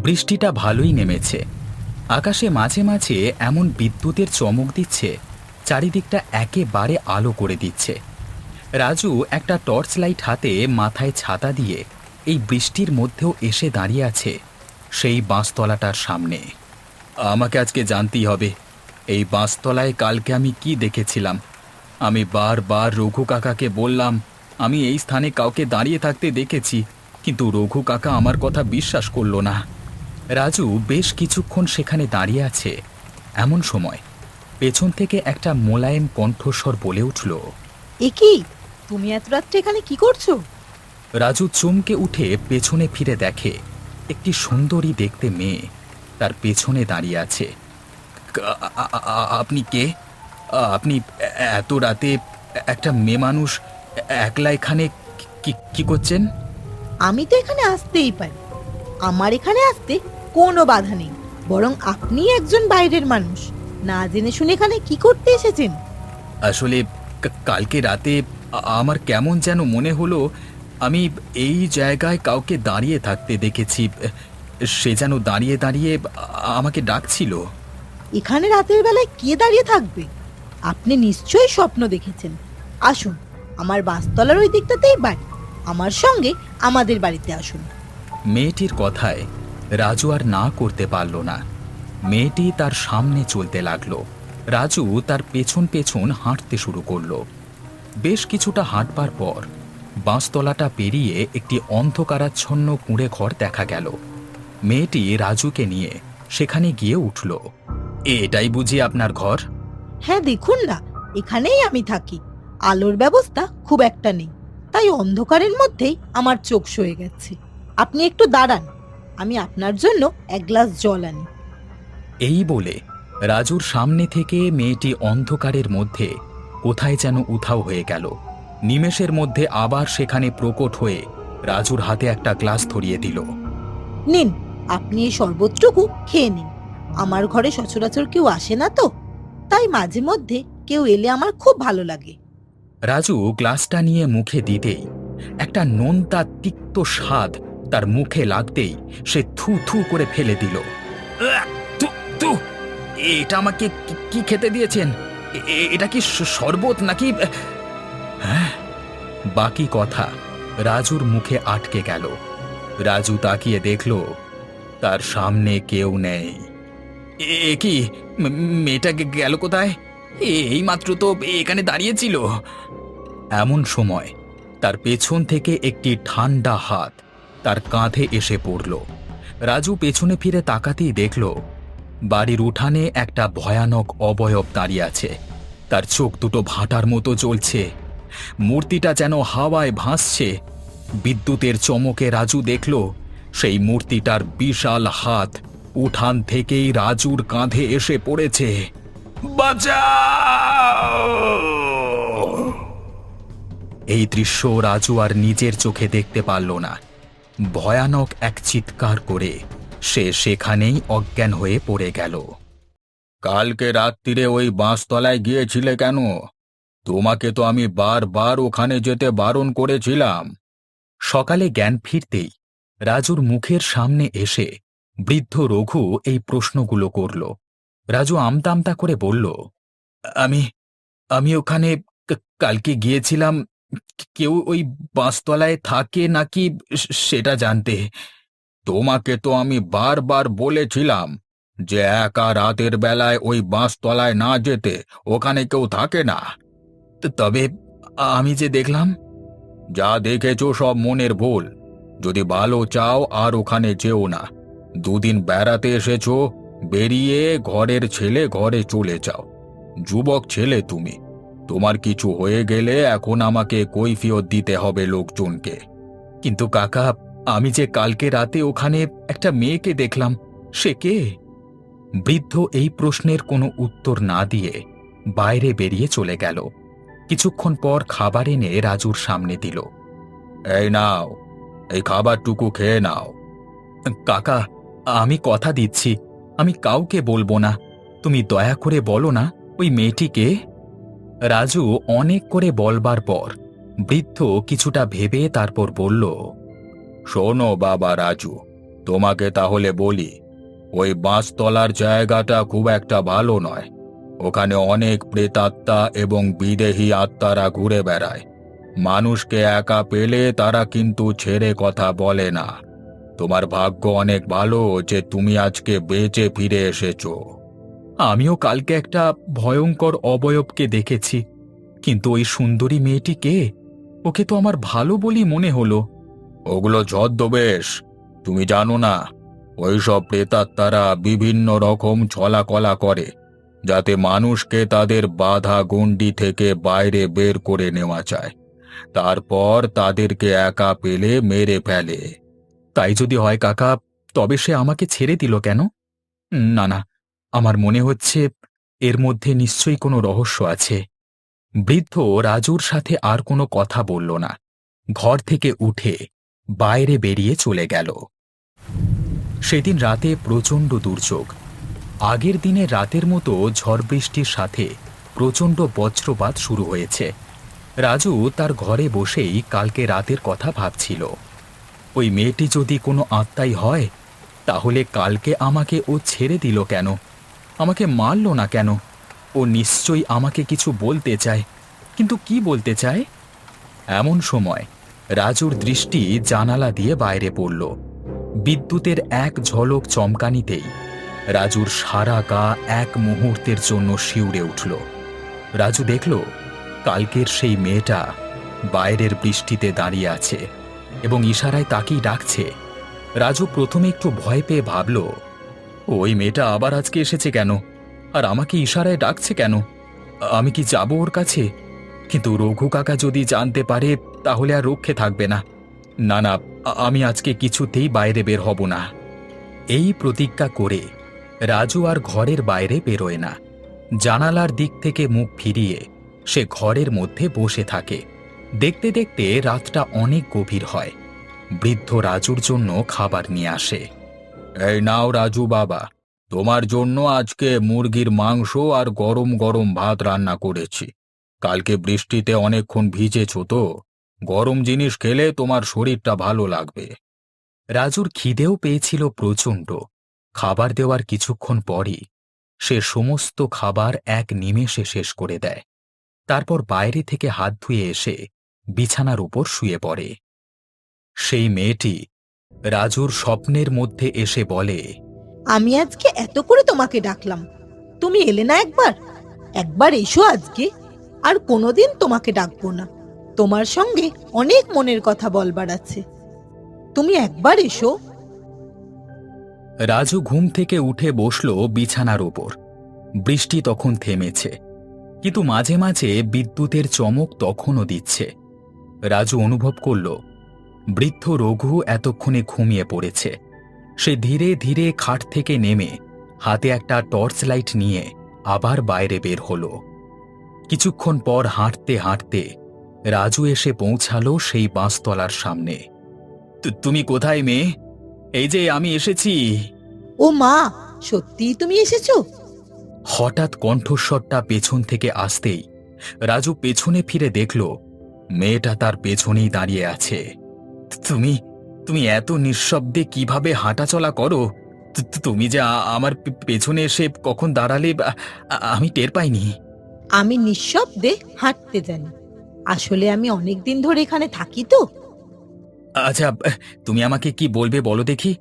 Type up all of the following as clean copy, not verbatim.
বৃষ্টিটা ভালোই নেমেছে। আকাশে মাঝে মাঝে এমন বিদ্যুতের চমক দিচ্ছে, চারিদিকটা একেবারে আলো করে দিচ্ছে। রাজু একটা টর্চ লাইট হাতে মাথায় ছাতা দিয়ে এই বৃষ্টির মধ্যেও এসে দাঁড়িয়ে আছে সেই বাঁশতলাটার সামনে। আমাকে আজকে জানতেই হবে এই বাঁশতলায় কালকে আমি কি দেখেছিলাম। আমি বারবার রঘু কাকাকে বললাম আমি এই স্থানে কাউকে দাঁড়িয়ে থাকতে দেখেছি, কিন্তু রঘু কাকা আমার কথা বিশ্বাস করল না। রাজু বেশ কিছুক্ষণ সেখানে দাঁড়িয়ে আছে। এমন সময় পেছন থেকে একটা মোলায়েম কণ্ঠস্বর বলে উঠল, এ কি? তুমি এত রাত্রে এখানে কি করছো? রাজু চমকে উঠে পেছনে ফিরে দেখে একটি সুন্দরী দেখতে মেয়ে তার পেছনে দাঁড়িয়ে আছে। আপনি কে? আপনি এত রাতে একটা মেয়ে মানুষ একলা এখানে কি করছেন? আমি তো এখানে আসতেই পারি, আমার এখানে আসতে কোনো বাধা নেই। বরং আপনি একজন বাইরের মানুষ, না জেনে শুনে এখানে কি করতে এসেছেন? আসলে কালকে রাতে আমার কেমন যেন মনে হলো আমি এই জায়গায় কাউকে দাঁড়িয়ে থাকতে দেখেছি। সে যেন দাঁড়িয়ে দাঁড়িয়ে আমাকে ডাকছিল। এখানে রাতের বেলায় কে দাঁড়িয়ে থাকবে? আপনি নিশ্চয়ই স্বপ্ন দেখেছেন। আসুন, আমার বাসতলার ওই দিকটাতেই বাড়ি, আমার সঙ্গে আমাদের বাড়িতে আসুন। মেয়েটির কথায় রাজু আর না করতে পারল না। মেয়েটি তার সামনে চলতে লাগলো। রাজু তার পেছন পেছন হাঁটতে শুরু করলো। বেশ কিছুটা হাঁটবার পর বাঁশতলাটা পেরিয়ে একটি অন্ধকারাচ্ছন্ন কুঁড়ে ঘর দেখা গেল। মেয়েটি রাজুকে নিয়ে সেখানে গিয়ে উঠল। এটাই বুঝি আপনার ঘর? হ্যাঁ, দেখুন না, এখানেই আমি থাকি। আলোর ব্যবস্থা খুব একটা নেই, তাই অন্ধকারের মধ্যেই আমার চোখ সয়ে গেছে। আপনি একটু দাঁড়ান, আমি আপনার জন্য এক গ্লাস জল আনি। এই বলে রাজুর সামনে থেকে মেয়েটি অন্ধকারের মধ্যে কোথায় যেন উধাও হয়ে গেল। নিমেষের মধ্যে আবার সেখানে প্রকট হয়ে রাজুর হাতে একটা গ্লাস ধরিয়ে দিল। নিন, আপনি এই শরবতটুকু খেয়ে নিন। আমার ঘরে সচরাচর কেউ আসে না তো, তাই মাঝে মধ্যে কেউ এলে আমার খুব ভালো লাগে। রাজু গ্লাসটা নিয়ে মুখে দিতেই একটা নোনতা তিক্ত স্বাদ তার মুখে লাগতেই সে থু থু করে ফেলে দিল। আহ! থু, থু! এটা আমাকে কি খেতে দিয়েছেন? এটা কি শরবত নাকি? হ্যাঁ, বাকি কথা রাজুর মুখে আটকে গেল। রাজু তাকিয়ে দেখল তার সামনে কেউ নেই। এ কি? মেয়েটা গেল কোথায়? এই মাত্র তো এখানে দাঁড়িয়েছিল। এমন সময় তার পেছন থেকে একটি ঠান্ডা হাত তার কাঁধে এসে পড়ল। রাজু পেছনে ফিরে তাকাতেই দেখল বাড়ির উঠানে একটা ভয়ানক অবয়ব দাঁড়িয়ে আছে। তার চোখ দুটো ভাটার মতো জ্বলছে, মূর্তিটা যেন হাওয়ায় ভাসছে। বিদ্যুতের চমকে রাজু দেখল সেই মূর্তিটার বিশাল হাত উঠান থেকেই রাজুর কাঁধে এসে পড়েছে। বাঁচাও! এই দৃশ্য রাজু আর নিজের চোখে দেখতে পারল না। ভয়ানক এক চিৎকার করে সে সেখানেই অজ্ঞান হয়ে পড়ে গেল। কালকে রাত্রিরে ওই বাঁশতলায় গিয়েছিলে কেন? তোমাকে তো আমি বারবার ওখানে যেতে বারণ করেছিলাম। সকালে জ্ঞান ফিরতেই রাজুর মুখের সামনে এসে বৃদ্ধ রঘু এই প্রশ্নগুলো করল। রাজু আমতা আমতা করে বলল, আমি আমি ওখানে কালকে গিয়েছিলাম। কেউ ওই বাঁশতলায় থাকে নাকি সেটা জানতে। তোমাকে তো আমি বারবার বলেছিলাম যে একা রাতের বেলায় ওই বাঁশতলায় না যেতে, ওখানে কেউ থাকে না। তবে আমি যে দেখলাম। যা দেখেছো সব মনের ভুল। যদি ভালো চাও আর ওখানে যেও না। দুদিন বেড়াতে এসেছো, বেরিয়ে ঘরের ছেলে ঘরে চলে যাও। যুবক ছেলে তুমি, তোমার কিছু হয়ে গেলে এখন আমাকে কৈফিয়ত দিতে হবে লোকজনকে। কিন্তু কাকা, আমি যে কালকে রাতে ওখানে একটা মেয়েকে দেখলাম, সে কে? বৃদ্ধ এই প্রশ্নের কোনো উত্তর না দিয়ে বাইরে বেরিয়ে চলে গেল। কিছুক্ষণ পর খাবার এনে রাজুর সামনে দিল। এই নাও, এই খাবারটুকু খেয়ে নাও। কাকা, আমি কথা দিচ্ছি আমি কাউকে বলবো না। তুমি দয়া করে বলো না ওই মেয়েটিকে। রাজু অনেক করে বলবার পর বৃদ্ধ কিছুটা ভেবে তারপর বলল, শোনো বাবা রাজু, তোমাকে তাহলে বলি, ওই বাঁশতলার জায়গাটা খুব একটা ভালো নয়। ওখানে অনেক প্রেতাত্মা এবং বিদেহী আত্মারা ঘুরে বেড়ায়। মানুষকে একা পেলে তারা কিন্তু ছেড়ে কথা বলে না। তোমার ভাগ্য অনেক ভালো যে তুমি আজকে বেঁচে ফিরে এসেছো। আমিও কালকে একটা ভয়ঙ্কর অবয়বকে দেখেছি, কিন্তু ওই সুন্দরী মেয়েটি কে? ওকে তো আমার ভালো বলি মনে হলো। ওগুলো ছদ্মবেশ, তুমি জানো না? ওইসব প্রেতাত্মারা বিভিন্ন রকম ছলাকলা করে, যাতে মানুষকে তাদের বাধা গণ্ডি থেকে বাইরে বের করে নেওয়া যায়। তারপর তাদেরকে একা পেলে মেরে ফেলে। তাই যদি হয় কাকা, তবে সে আমাকে ছেড়ে দিল কেন? না না, আমার মনে হচ্ছে এর মধ্যে নিশ্চয়ই কোনো রহস্য আছে। বৃদ্ধ রাজুর সাথে আর কোনো কথা বলল না। ঘর থেকে উঠে বাইরে বেরিয়ে চলে গেল। সেদিন রাতে প্রচণ্ড দুর্যোগ। আগের দিনে রাতের মতো ঝড় বৃষ্টির সাথে প্রচণ্ড বজ্রপাত শুরু হয়েছে। রাজু তার ঘরে বসেই কালকে রাতের কথা ভাবছিল। ওই মেয়েটি যদি কোনো আত্মাই হয়, তাহলে কালকে আমাকে ও ছেড়ে দিল কেন? আমাকে মারল না কেন? ও নিশ্চয়ই আমাকে কিছু বলতে চায়, কিন্তু কি বলতে চায়? এমন সময় রাজুর দৃষ্টি জানালা দিয়ে বাইরে পড়ল। বিদ্যুতের এক ঝলক চমকানিতেই রাজুর সারা গা এক মুহূর্তের জন্য শিউরে উঠল। রাজু দেখল কালকের সেই মেয়েটা বাইরের বৃষ্টিতে দাঁড়িয়ে আছে এবং ইশারায় তাকেই ডাকছে। রাজু প্রথমে একটু ভয় পেয়ে ভাবল, ওই মেয়েটা আবার আজকে এসেছে কেন, আর আমাকে ইশারায় ডাকছে কেন? আমি কি যাব ওর কাছে? কিন্তু রঘু কাকা যদি জানতে পারে, তাহলে আর রক্ষে থাকবে না। না না, আমি আজকে কিছুতেই বাইরে বের হব না। এই প্রতিজ্ঞা করে রাজু আর ঘরের বাইরে বেরোয় না। জানালার দিক থেকে মুখ ফিরিয়ে সে ঘরের মধ্যে বসে থাকে। দেখতে দেখতে রাতটা অনেক গভীর হয়। বৃদ্ধ রাজুর জন্য খাবার নিয়ে আসে। এই নাও রাজু বাবা, তোমার জন্য আজকে মুরগির মাংস আর গরম গরম ভাত রান্না করেছি। কালকে বৃষ্টিতে অনেকক্ষণ ভিজেছ তো, গরম জিনিস খেলে তোমার শরীরটা ভালো লাগবে। রাজুর খিদেও পেয়েছিল প্রচণ্ড। খাবার দেওয়ার কিছুক্ষণ পরই সে সমস্ত খাবার এক নিমেষে শেষ করে দেয়। তারপর বাইরে থেকে হাত ধুয়ে এসে বিছানার উপর শুয়ে পড়ে। সেই মেয়েটি রাজুর স্বপ্নের মধ্যে এসে বলে, আমি আজকে এত করে তোমাকে ডাকলাম, তুমি এলে না একবার? একবার এসো আজকে, আর কোনোদিন তোমাকে ডাকবো না। তোমার সঙ্গে অনেক মনের কথা বলবার আছে, তুমি একবার এসো। রাজু ঘুম থেকে উঠে বসল বিছানার উপর। বৃষ্টি তখন থেমেছে, কিন্তু মাঝে মাঝে বিদ্যুতের চমক তখনও দিচ্ছে। রাজু অনুভব করল বৃদ্ধ রঘু এতক্ষণে ঘুমিয়ে পড়েছে। সে ধীরে ধীরে খাট থেকে নেমে হাতে একটা টর্চ লাইট নিয়ে আবার বাইরে বের হল। কিছুক্ষণ পর হাঁটতে হাঁটতে রাজু এসে পৌঁছালো সেই বাঁশতলার সামনে। তুমি কোথায় মেয়ে? এই যে আমি এসেছি। ও মা, সত্যিই তুমি এসেছো? হঠাৎ কণ্ঠস্বরটা পেছন থেকে আসতেই রাজু পেছনে ফিরে দেখল মেয়েটা তার পেছনেই দাঁড়িয়ে আছে। তুমি তুমি এত নিঃশব্দে কিভাবে হাঁটাচলা করো? তুমি যে আমার পেছনে এসে কখন দাঁড়ালে আমি টের পাইনি। আমি নিঃশব্দে হাঁটতে জানি, আসলে আমি অনেক দিন ধরে এখানে থাকি তো। আচ্ছা, তুমি আমাকে কি বলবে বলো দেখি?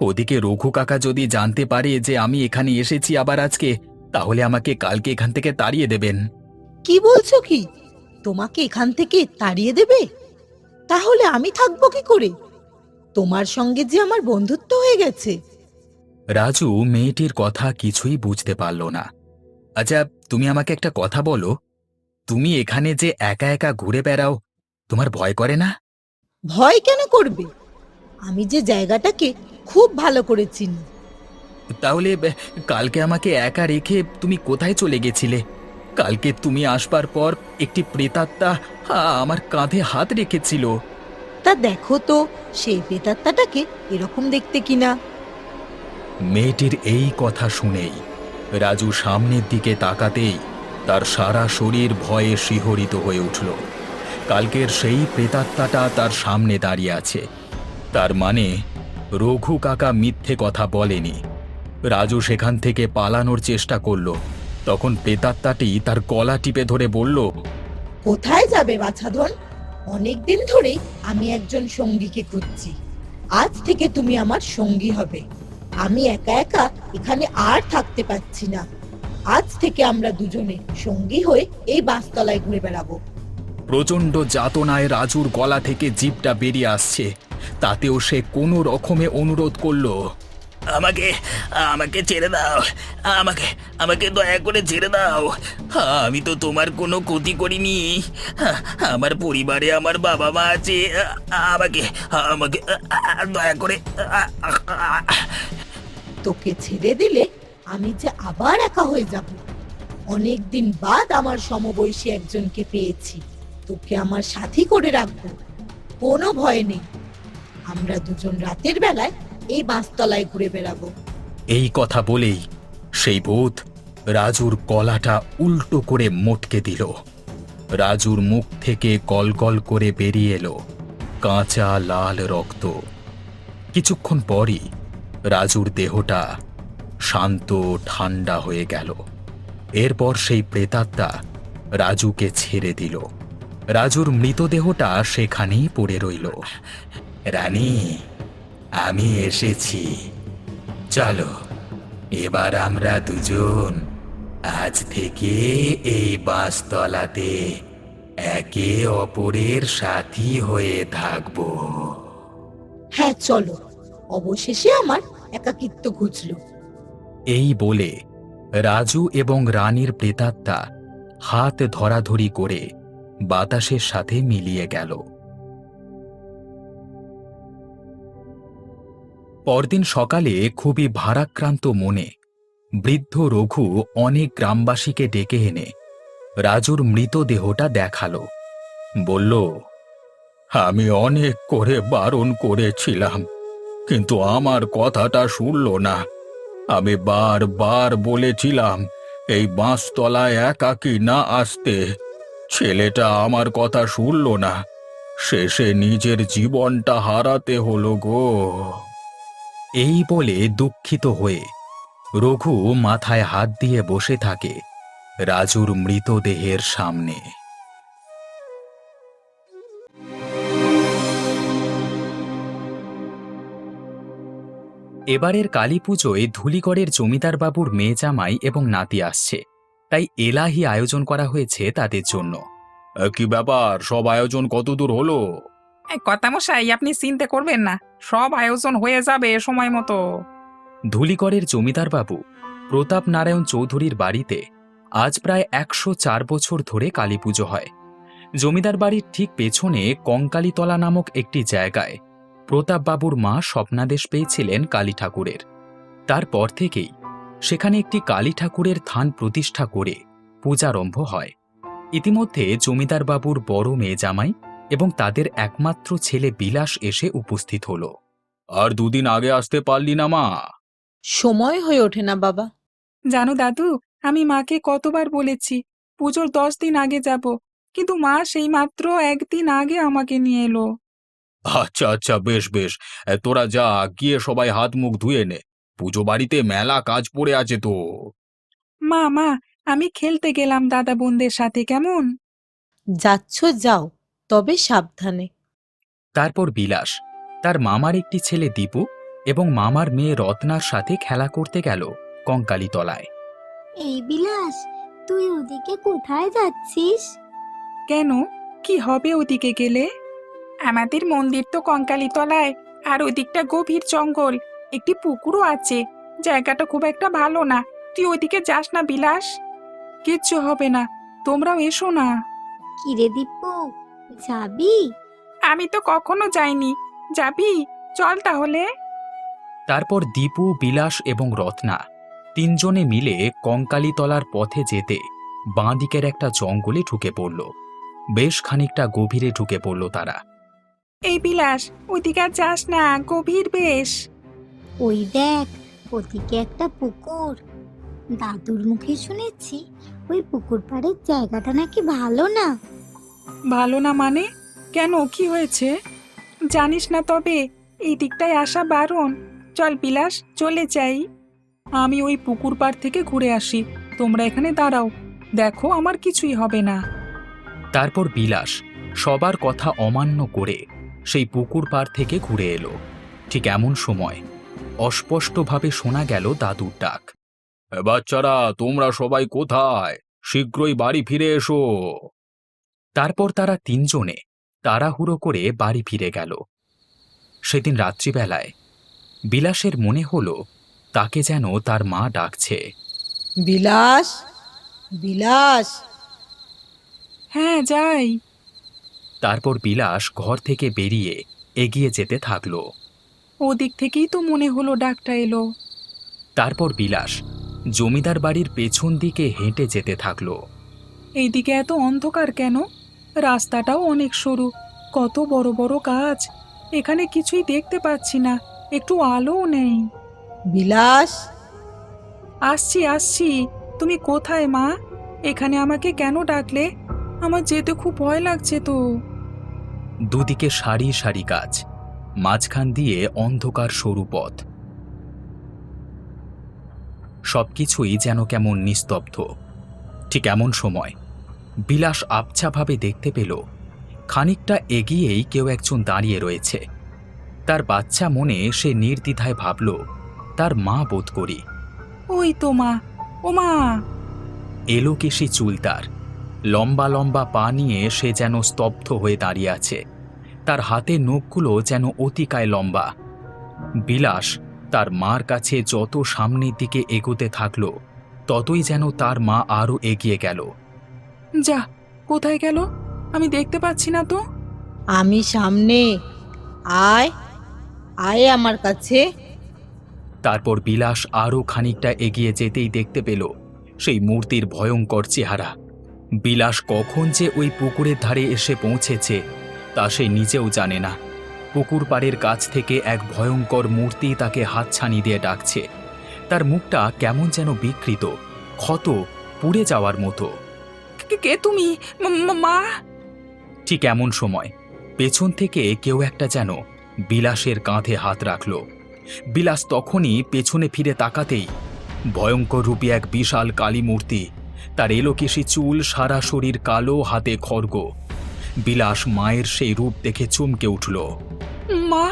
ওদিকে রঘু কাকা যদি জানতে পারে যে আমি এখানে এসেছি আবার আজকে, তাহলে আমাকে কালকে এখান থেকে তাড়িয়ে দেবেন। কি বলছো কি? তোমাকে এখান থেকে তাড়িয়ে দেবে? তাহলে আমি থাকবো কি করে? তোমার সঙ্গে যে আমার বন্ধুত্ব হয়ে গেছে। রাজু মেয়েটির কথা কিছুই বুঝতে পারল না। আচ্ছা, তুমি আমাকে একটা কথা বলো, তুমি এখানে যে একা একা ঘুরে বেড়াও, তোমার ভয় করে না? ভয় কেন করবে? আমি যে জায়গাটাকে খুব ভালো করে চিনি। তাহলে কালকে আমাকে একা রেখে তুমি কোথায় চলে গেছিলে? কালকে তুমি আসবার পর একটি প্রেতাত্মা আমার কাঁধে হাত রেখেছিল। তা দেখো তো সেই প্রেতাত্মাটাকে এরকম দেখতে কিনা। মেয়েটির এই কথা শুনেই রাজু সামনের দিকে তাকাতেই তার সারা শরীর ভয়ে শিহরিত হয়ে উঠল। কালকের সেই প্রেতাত্মাটা তার সামনে দাঁড়িয়ে আছে। তার মানে রঘু কাকা মিথ্যে কথা বলেনি। রাজু সেখান থেকে পালানোর চেষ্টা করলো, তখন প্রেতাত্মাটি তার গলা টিপে ধরে বলল, কোথায় যাবে বাছাধন? অনেকদিন ধরেই আমি একজন সঙ্গীকে খুঁজছি। আজ থেকে তুমি আমার সঙ্গী হবে। আমি একা একা এখানে আর থাকতে পারছি না। আজ থেকে আমরা দুজনে সঙ্গী হয়ে এই বাসতলায় ঘুরে বেড়াবো। প্রচণ্ড যাতনায় রাজুর গলা থেকে জিভটা বেরিয়ে আসছে, তাতেও সে কোনো রকমে অনুরোধ করলো, আমাকে আমাকে ছেড়ে দাও, আমাকে আমাকে দয়া করে ছেড়ে দাও। আমি তো তোমার কোনো ক্ষতি করিনি। আমার পরিবারে আমার বাবা মা আছে। আমাকে আমাকে দয়া করে। তোকে ছেড়ে দিলে আমি যে আবার একা হয়ে যাব। অনেকদিন বাদ আমার সমবয়সী একজনকে পেয়েছি। তোকে আমার সাথী করে রাখবো, কোনো ভয় নেই। আমরা দুজন রাতের বেলায় এই বাসতলায় ঘুরে বেড়াবো। এই কথা বলেই সেই ভূত রাজুর গলাটা উল্টো করে মোটকে দিল। রাজুর মুখ থেকে গলগল করে বেরিয়ে এলো কাঁচা লাল রক্ত। কিছুক্ষণ পরই রাজুর দেহটা শান্ত ঠান্ডা হয়ে গেল। এরপর সেই প্রেতাত্মা রাজুকে ছেড়ে দিল। রাজুর মৃতদেহটা সেখানেই পড়ে রইল। রানী, আমি এসেছি, চলো এবার আমরা দুজন আজ থেকে এই বাসতলাতে একে অপরের সাথী হয়ে থাকব। হ্যাঁ চলো, অবশেষে আমার একাকিত্ব ঘুচলো। এই বলে রাজু এবং রানীর প্রেতাত্মা হাত ধরাধরি করে বাতাসের সাথে মিলিয়ে গেল। পরদিন সকালে খুবই ভারাক্রান্ত মনে বৃদ্ধ রঘু অনেক গ্রামবাসীকে ডেকে এনে রাজুর মৃতদেহটা দেখালো। বলল, আমি অনেক করে বারণ করেছিলাম, কিন্তু আমার কথাটা শুনল না। আমি বারবার বলেছিলাম এই বাঁশতলায় একাকী না আসতে। ছেলেটা আমার কথা শুনল না, শেষে নিজের জীবনটা হারাতে হলো গো। এই বলে দুঃখিত হয়ে রঘু মাথায় হাত দিয়ে বসে থাকে রাজুর মৃতদেহের সামনে। এবারের কালী পুজোয় ধুলিগড়ের জমিদার বাবুর মেয়ে জামাই এবং নাতি আসছে, তাই এলাহি আয়োজন করা হয়েছে তাদের জন্য। কি ব্যাপার, সব আয়োজন কতদূর হলো? কর্তামশাই, আপনি চিন্তা করবেন না, সব আয়োজন হয়ে যাবে সময় মতো। ধুলিগড়ের জমিদার বাবু প্রতাপ নারায়ণ চৌধুরীর বাড়িতে আজ প্রায় ১০৪ বছর ধরে কালী পুজো হয়। জমিদার বাড়ির ঠিক পেছনে কঙ্কালীতলা নামক একটি জায়গায় প্রতাপবাবুর মা স্বপ্নাদেশ পেয়েছিলেন কালী ঠাকুরের। তারপর থেকেই সেখানে একটি কালী ঠাকুরের থান প্রতিষ্ঠা করে পূজারম্ভ হয়। ইতিমধ্যে জমিদার বাবুর বড় মেয়ে জামাই এবং তাদের একমাত্র ছেলে বিলাস এসে উপস্থিত হল। আর দুদিন আগে আসতে পারলি না মা? সময় হয়ে ওঠে না বাবা। জানো দাদু, আমি মাকে কতবার বলেছি পুজোর 10 দিন আগে যাব, কিন্তু মা সেই মাত্র একদিন আগে আমাকে নিয়ে এলো। আচ্ছা আচ্ছা, বেশ বেশ, তোরা যা, গিয়ে সবাই হাত মুখ ধুয়ে নে, পুজো বাড়িতে মেলা কাজ পড়ে আছে তো। মা মা, আমি খেলতে গেলাম দাদা বোনদের সাথে, কেমন? যাচ্ছ যাও, তবে সাবধানে। তারপর বিলাস তার মামার একটি ছেলে দীপু এবং মামার মেয়ে রত্নার সাথে খেলা করতে গেল কঙ্কালীতলায়। এই বিলাস, তুই ওদিকে কোথায় যাচ্ছিস? কেন, কি হবে ওদিকে গেলে? আমাদের মন্দির তো কঙ্কালীতলায়, আর ওদিকটা গভীর জঙ্গল, একটি পুকুরও আছে। জায়গাটা খুব একটা ভালো না, তুই ওদিকে যাস না বিলাস। কিচ্ছু হবে না, তোমরাও এসো না। কিরে দীপু, যাবি? আমি তো কখনো যাইনি, যাবি? চল তাহলে। তারপর দীপু, বিলাস এবং রত্না তিনজনে মিলে কঙ্কালীতলার পথে যেতে বাঁ দিকের একটা জঙ্গলে ঢুকে পড়ল। বেশ খানিকটা গভীরে ঢুকে পড়ল তারা। এই বিলাস, ওদিকে আর যাস না, গভীর বেশ। ওই দেখ, ওদিকে একটা পুকুর। দাদুর মুখে শুনেছি ওই পুকুর পাড়ের জায়গাটা নাকি ভালো না। ভালো না মানে? কেন, কি হয়েছে? জানিস না তবে? এই দিকটায় আসা বারণ। চল বিলাস, চলে যাই। আমি ওই পুকুর পাড় থেকে ঘুরে আসি, তোমরা এখানে দাঁড়াও, দেখো আমার কিছুই হবে না। তারপর বিলাস সবার কথা অমান্য করে সেই পুকুর পাড় থেকে ঘুরে এলো। ঠিক এমন সময় অস্পষ্টভাবে শোনা গেল দাদুর ডাক। বাচ্চারা, তোমরা সবাই কোথায়? শীঘ্রই বাড়ি ফিরে এসো। তারপর তারা তিনজনে তাড়াহুড়ো করে বাড়ি ফিরে গেল। সেদিন রাত্রিবেলায় বিলাসের মনে হলো তাকে যেন তার মা ডাকছে। বিলাস, বিলাস। হ্যাঁ, যাই। তারপর বিলাস ঘর থেকে বেরিয়ে এগিয়ে যেতে থাকলো। ওদিক থেকেই তো মনে হলো ডাকটা এলো। তারপর বিলাস জমিদার বাড়ির পেছন দিকে হেঁটে যেতে থাকলো। এইদিকে এত অন্ধকার কেন? রাস্তাটাও অনেক সরু, কত বড় বড় গাছ, এখানে কিছুই দেখতে পাচ্ছি না, একটু আলোও নেই। বিলাস, আসছি আসছি, তুমি কোথায় মা? এখানে আমাকে কেন ডাকলে? আমার যেতে খুব ভয় লাগছে তো। দুদিকে সারি সারি গাছ, মাঝখান দিয়ে অন্ধকার সরু পথ। সবকিছুই যেন কেমন নিস্তব্ধ। ঠিক এমন সময় বিলাস আবছাভাবে দেখতে পেল খানিকটা এগিয়েই কেউ একজন দাঁড়িয়ে রয়েছে। তার বাচ্চা মনে সে নির্দ্বিধায় ভাবল তার মা বোধ করি। ওই তো মা, ও মা! এলোকেশি চুল তার, লম্বা লম্বা পা নিয়ে সে যেন স্তব্ধ হয়ে দাঁড়িয়ে আছে। তার হাতের নখগুলো যেন অতিকায় লম্বা। বিলাস তার মার কাছে যত সামনের দিকে এগোতে থাকল, ততই যেন তার মা আরও এগিয়ে গেল। যা, কোথায় গেল? আমি দেখতে পাচ্ছি না তো। আমি সামনে। আয়, আয় আমার কাছে। তারপর বিলাস আরও খানিকটা এগিয়ে যেতেই দেখতে পেল সেই মূর্তির ভয়ঙ্কর চেহারা। বিলাস কখন যে ওই পুকুরের ধারে এসে পৌঁছেছে তা সে নিজেও জানে না। পুকুর পাড়ের কাছ থেকে এক ভয়ঙ্কর মূর্তি তাকে হাতছানি দিয়ে ডাকছে। তার মুখটা কেমন যেন বিকৃত, ক্ষত, পুড়ে যাওয়ার মতো। কে তুমি, মা? ঠিক এমন সময় পেছন থেকে কেউ একটা যেন বিলাসের কাঁধে হাত রাখল। বিলাস তখনই পেছনে ফিরে তাকাতেই ভয়ঙ্কর রূপী এক বিশাল কালী মূর্তি, তার এলোকেশি চুল, সারা শরীর কালো, হাতে খড়গ। বিলাস মায়ের সেই রূপ দেখে চমকে উঠল। মা!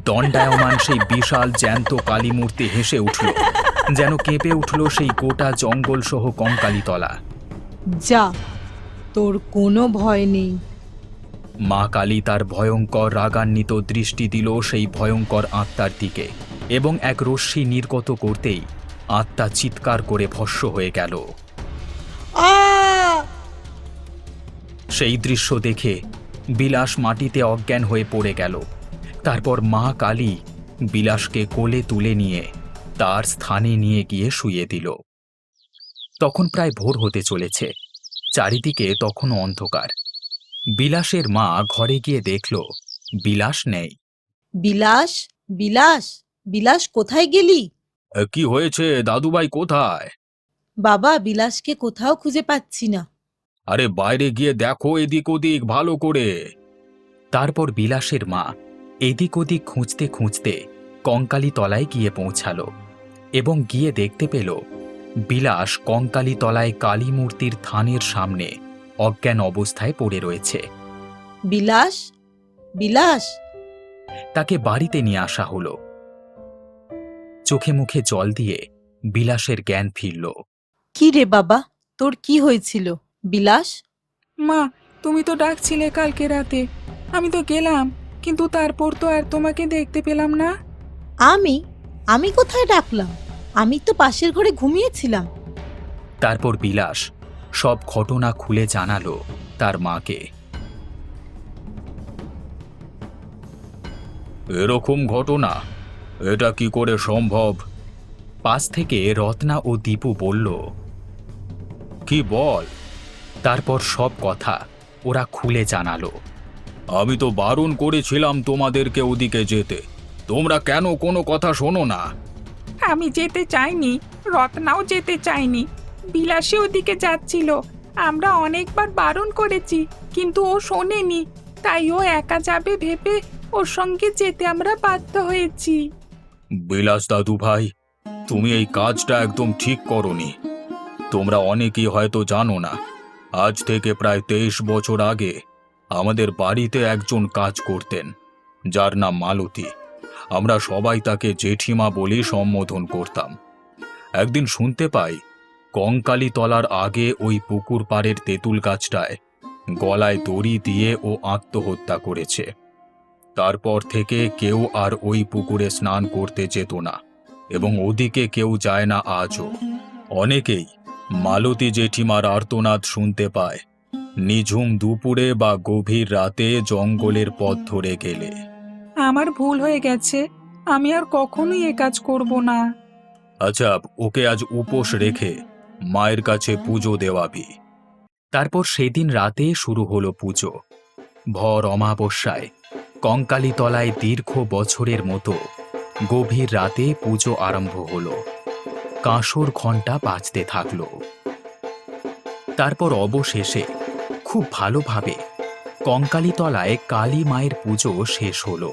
দণ্ডায়মান সেই বিশাল জ্যান্ত কালী মূর্তি হেসে উঠল, যেন কেঁপে উঠল সেই গোটা জঙ্গল সহ কঙ্কালীতলা। যা, তোর কোনো ভয় নেই। মা কালী তার ভয়ঙ্কর রাগান্বিত দৃষ্টি দিল সেই ভয়ঙ্কর আত্মার দিকে, এবং এক রশ্মি নির্গত করতেই আত্মা চিৎকার করে ভস্ম হয়ে গেল। আ! সেই দৃশ্য দেখে বিলাস মাটিতে অজ্ঞান হয়ে পড়ে গেল। তারপর মা কালী বিলাসকে কোলে তুলে নিয়ে তার স্থানে নিয়ে গিয়ে শুইয়ে দিল। তখন প্রায় ভোর হতে চলেছে, চারিদিকে তখনও অন্ধকার। বিলাসের মা ঘরে গিয়ে দেখল বিলাস নেই। বিলাস, বিলাস, বিলাস কোথায় গেলি? কি হয়েছে? দাদুভাই কোথায়? বাবা, বিলাসকে কোথাও খুঁজে পাচ্ছি না। আরে বাইরে গিয়ে দেখো এদিক ওদিক ভালো করে। তারপর বিলাসের মা এদিক ওদিক খুঁজতে খুঁজতে কঙ্কালী তলায় গিয়ে পৌঁছালো, এবং গিয়ে দেখতে পেল বিলাস কঙ্কালী তলায় কালী মূর্তির থানের সামনে অজ্ঞান অবস্থায় পড়ে রয়েছে। বিলাস, বিলাস। তাকে বাড়িতে নিয়ে আসা হলো। চোখে মুখে জল দিয়ে বিলাসের জ্ঞান ফিরল। কি রে বাবা, তোর কি হয়েছিল বিলাস? মা, তুমি তো ডাকছিলে কালকে রাতে, আমি তো গেলাম, কিন্তু তারপর তো আর তোমাকে দেখতে পেলাম না। আমি আমি কোথায় ডাকলাম? আমি তো পাশের ঘরে ঘুমিয়েছিলাম। তারপর বিলাস সব ঘটনা খুলে জানালো তার মাকে। এরকম ঘটনা? এটা কি করে সম্ভব? পাশ থেকে রত্না ও দীপু বলল, কি বল? তারপর সব কথা ওরা খুলে জানালো। আমি তো বারণ করেছিলাম তোমাদেরকে ওদিকে যেতে, তোমরা কেন কোনো কথা শোনো না? আমি যেতে চাইনি, রত্নাও যেতে চাইনি, বিলাসী ওদিকে যাচ্ছিল, আমরা অনেকবার বারণ করেছি, কিন্তু ও শোনেনি, তাই ও একা যাবে ভেবে ওর সঙ্গে যেতে আমরা বাধ্য হয়েছি। বিলাস দাদু ভাই, তুমি এই কাজটা একদম ঠিক করনি। তোমরা অনেকেই হয়তো জানো না, আজ থেকে প্রায় 23 বছর আগে আমাদের বাড়িতে একজন কাজ করতেন, যার নাম মালতী। আমরা সবাই তাকে জেঠিমা বলে সম্বোধন করতাম। একদিন শুনতে পাই কঙ্কালী তলার আগে ওই পুকুর পাড়ের তেঁতুল গাছটায় গলায় দড়ি দিয়ে ও আত্মহত্যা করেছে। তারপর থেকে কেউ আর ওই পুকুরে স্নান করতে যেত না এবং ওদিকে কেউ যায় না আজও। অনেকেই মালতী জেঠিমার আর্তনাদ শুনতে পায় নিঝুম দুপুরে বা গভীর রাতে জঙ্গলের পথ ধরে গেলে। আমার ভুল হয়ে গেছে, আমি আর কখনোই এ কাজ করব না। আচ্ছা, ওকে আজ উপোস রেখে মায়ের কাছে পুজো দেওয়াবি। তারপর সেদিন রাতে শুরু হলো পুজো। ভর অমাবস্যায় কঙ্কালী তলায় দীর্ঘ বছরের মতো গভীর রাতে পুজো আরম্ভ হলো। কাঁসর ঘণ্টা বাজতে থাকলো। তারপর অবশেষে খুব ভালোভাবে কঙ্কালী তলায় কালী মায়ের পুজো শেষ হলো।